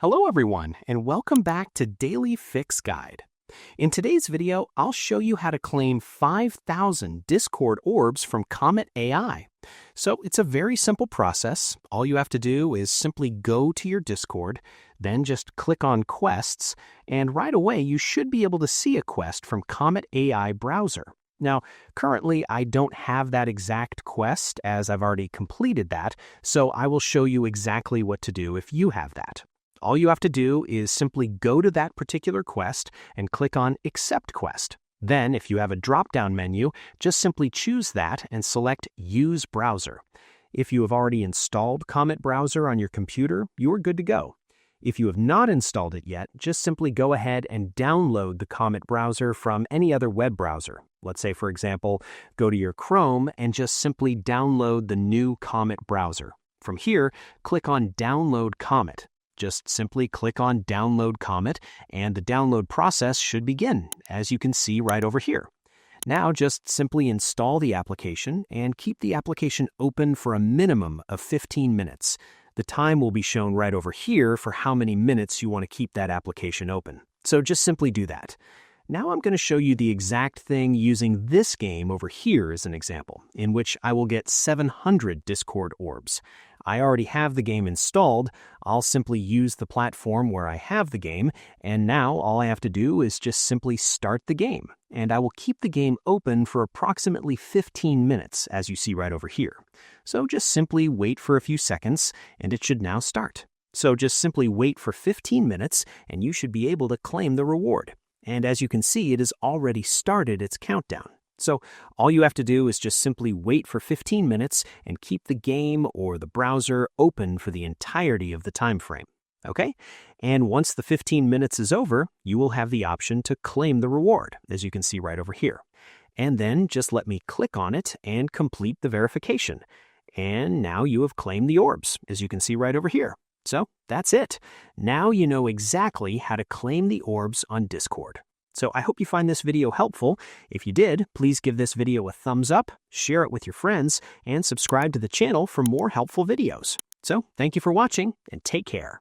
Hello everyone, and welcome back to Daily Fix Guide. In today's video, I'll show you how to claim 5,000 Discord orbs from Comet AI. So it's a very simple process. All you have to do is simply go to your Discord, then just click on Quests, and right away you should be able to see a quest from Comet AI browser. Now, currently I don't have that exact quest as I've already completed that, so I will show you exactly what to do if you have that. All you have to do is simply go to that particular quest and click on Accept Quest. Then, if you have a drop-down menu, just simply choose that and select Use Browser. If you have already installed Comet Browser on your computer, you are good to go. If you have not installed it yet, just simply go ahead and download the Comet Browser from any other web browser. Let's say, for example, go to your Chrome and just simply download the new Comet Browser. From here, click on Download Comet. Just simply click on Download Comet, and the download process should begin, as you can see right over here. Now just simply install the application and keep the application open for a minimum of 15 minutes. The time will be shown right over here for how many minutes you want to keep that application open. So just simply do that. Now I'm going to show you the exact thing using this game over here as an example, in which I will get 700 Discord orbs. I already have the game installed. I'll simply use the platform where I have the game, and now all I have to do is just simply start the game. And I will keep the game open for approximately 15 minutes, as you see right over here. So just simply wait for a few seconds, and it should now start. So just simply wait for 15 minutes, and you should be able to claim the reward. And as you can see, it has already started its countdown. So all you have to do is just simply wait for 15 minutes and keep the game or the browser open for the entirety of the time frame. Okay? And once the 15 minutes is over, you will have the option to claim the reward, as you can see right over here. And then just let me click on it and complete the verification. And now you have claimed the orbs, as you can see right over here. So that's it. Now you know exactly how to claim the orbs on Discord. So I hope you find this video helpful. If you did, please give this video a thumbs up, share it with your friends, and subscribe to the channel for more helpful videos. So thank you for watching, and take care.